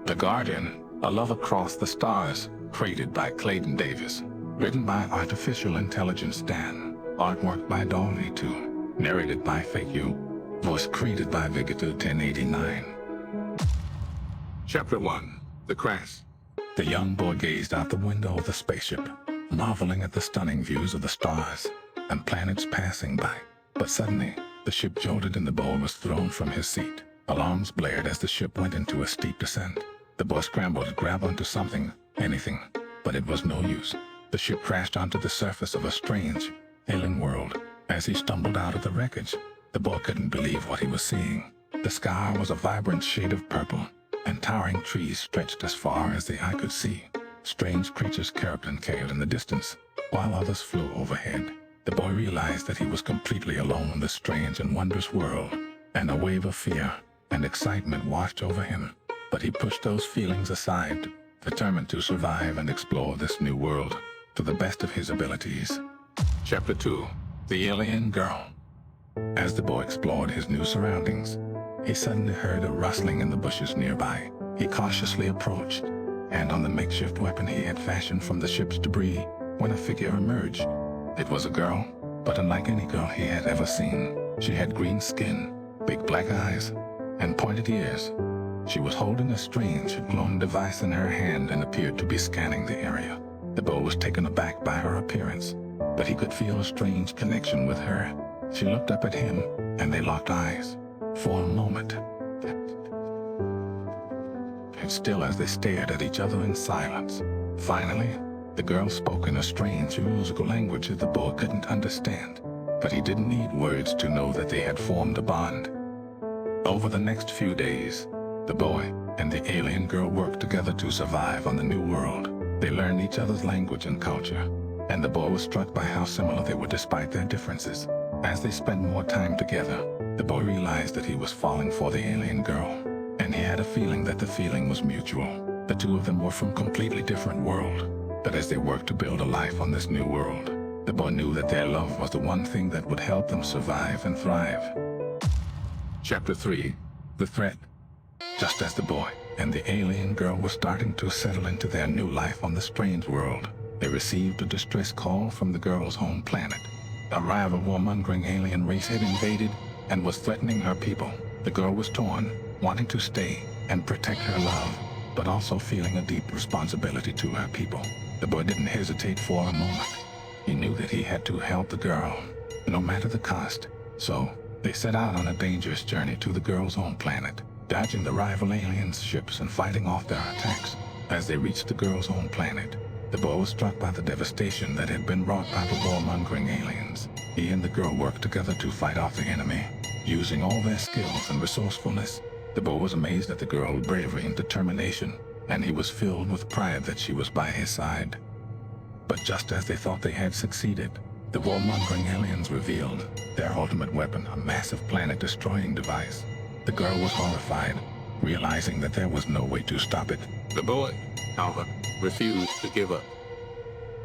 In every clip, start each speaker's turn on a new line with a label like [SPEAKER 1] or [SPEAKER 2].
[SPEAKER 1] The Guardian, A Love Across the Stars, created by Clayton Davis. Written by Artificial Intelligence Dan. Artwork by Dolly 2. Narrated by Fake You. Voice created by Vigatu 1089. Chapter 1. The Crash. The young boy gazed out the window of the spaceship, marveling at the stunning views of the stars and planets passing by. But suddenly, the ship jolted and the boy was thrown from his seat. Alarms blared as the ship went into a steep descent. The boy scrambled to grab onto something, anything, but it was no use. The ship crashed onto the surface of a strange, alien world. As he stumbled out of the wreckage, the boy couldn't believe what he was seeing. The sky was a vibrant shade of purple, and towering trees stretched as far as the eye could see. Strange creatures chirped and cailed in the distance, while others flew overhead. The boy realized that he was completely alone in this strange and wondrous world, and a wave of fear and excitement washed over him. But he pushed those feelings aside, determined to survive and explore this new world to the best of his abilities. Chapter 2. The Alien Girl. As the boy explored his new surroundings, he suddenly heard a rustling in the bushes nearby. He cautiously approached, and on the makeshift weapon he had fashioned from the ship's debris, when a figure emerged. It was a girl, but unlike any girl he had ever seen. She had green skin, big black eyes, and pointed ears. She was holding a strange, glowing device in her hand and appeared to be scanning the area. The boy was taken aback by her appearance, but he could feel a strange connection with her. She looked up at him, and they locked eyes. For a moment, and still as they stared at each other in silence. Finally, the girl spoke in a strange, musical language that the boy couldn't understand, but he didn't need words to know that they had formed a bond. Over the next few days, the boy and the alien girl worked together to survive on the new world. They learned each other's language and culture, and the boy was struck by how similar they were despite their differences. As they spent more time together, the boy realized that he was falling for the alien girl, and he had a feeling that the feeling was mutual. The two of them were from completely different worlds, but as they worked to build a life on this new world, the boy knew that their love was the one thing that would help them survive and thrive. Chapter 3. The Threat. Just as the boy and the alien girl were starting to settle into their new life on the strange world, they received a distress call from the girl's home planet. A rival war-mongering alien race had invaded and was threatening her people. The girl was torn, wanting to stay and protect her love, but also feeling a deep responsibility to her people. The boy didn't hesitate for a moment. He knew that he had to help the girl, no matter the cost. So, they set out on a dangerous journey to the girl's home planet, dodging the rival aliens' ships and fighting off their attacks. As they reached the girl's home planet, the boy was struck by the devastation that had been wrought by the war-mongering aliens. He and the girl worked together to fight off the enemy. Using all their skills and resourcefulness, the boy was amazed at the girl's bravery and determination, and he was filled with pride that she was by his side. But just as they thought they had succeeded, the war-mongering aliens revealed their ultimate weapon, a massive planet-destroying device. The girl was horrified, realizing that there was no way to stop it. The boy, however, refused to give up.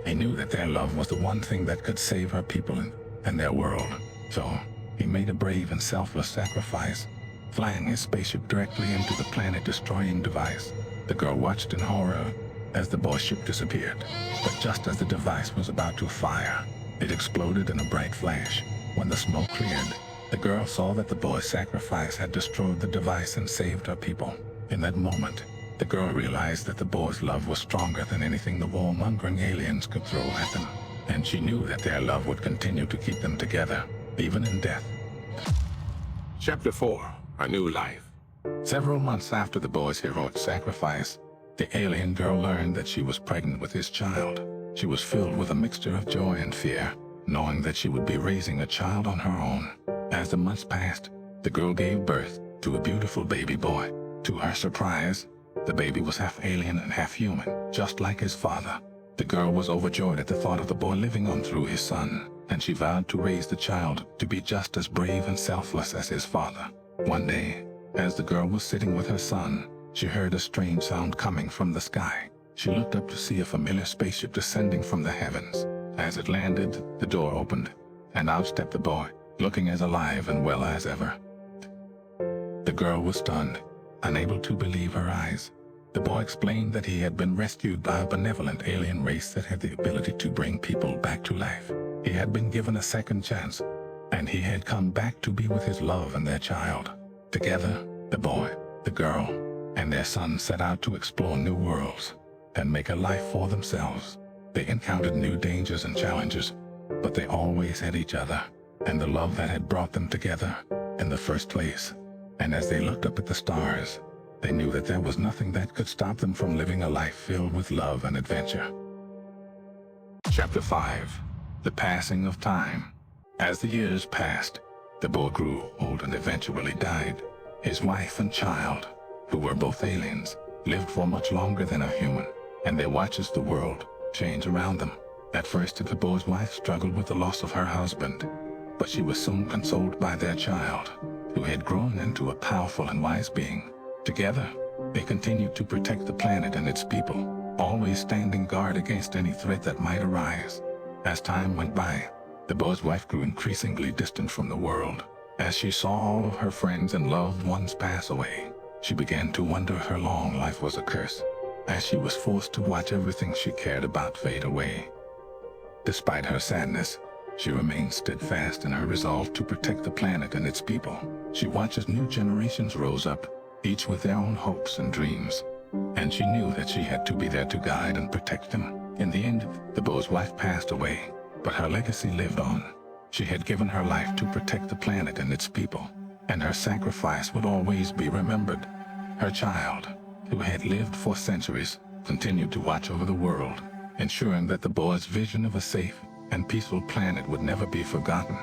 [SPEAKER 1] He knew that their love was the one thing that could save her people and their world. So, he made a brave and selfless sacrifice, flying his spaceship directly into the planet-destroying device. The girl watched in horror as the boy's ship disappeared. But just as the device was about to fire, it exploded in a bright flash. When the smoke cleared, the girl saw that the boy's sacrifice had destroyed the device and saved her people. In that moment, the girl realized that the boy's love was stronger than anything the war-mongering aliens could throw at them, and she knew that their love would continue to keep them together, even in death. Chapter 4. A New Life. Several months after the boy's heroic sacrifice, the alien girl learned that she was pregnant with his child. She was filled with a mixture of joy and fear, knowing that she would be raising a child on her own. As the months passed, the girl gave birth to a beautiful baby boy. To her surprise, the baby was half alien and half human, just like his father. The girl was overjoyed at the thought of the boy living on through his son, and she vowed to raise the child to be just as brave and selfless as his father. One day, as the girl was sitting with her son, she heard a strange sound coming from the sky. She looked up to see a familiar spaceship descending from the heavens. As it landed, the door opened, and out stepped the boy, looking as alive and well as ever. The girl was stunned, unable to believe her eyes. The boy explained that he had been rescued by a benevolent alien race that had the ability to bring people back to life. He had been given a second chance, and he had come back to be with his love and their child. Together, the boy, the girl, and their son set out to explore new worlds and make a life for themselves. They encountered new dangers and challenges, but they always had each other and the love that had brought them together in the first place. And as they looked up at the stars, they knew that there was nothing that could stop them from living a life filled with love and adventure. Chapter 5. The Passing of Time. As the years passed, the boy grew old and eventually died. His wife and child, who were both aliens, lived for much longer than a human, and they watched the world change around them. At first, the boy's wife struggled with the loss of her husband, but she was soon consoled by their child, who had grown into a powerful and wise being. Together, they continued to protect the planet and its people, always standing guard against any threat that might arise. As time went by, the boy's wife grew increasingly distant from the world. As she saw all of her friends and loved ones pass away, she began to wonder if her long life was a curse, as she was forced to watch everything she cared about fade away. Despite her sadness, she remained steadfast in her resolve to protect the planet and its people. She watched as new generations rose up, each with their own hopes and dreams, and she knew that she had to be there to guide and protect them. In the end, the boy's wife passed away, but her legacy lived on. She had given her life to protect the planet and its people, and her sacrifice would always be remembered. Her child, who had lived for centuries, continued to watch over the world, ensuring that the boy's vision of a safe and peaceful planet would never be forgotten.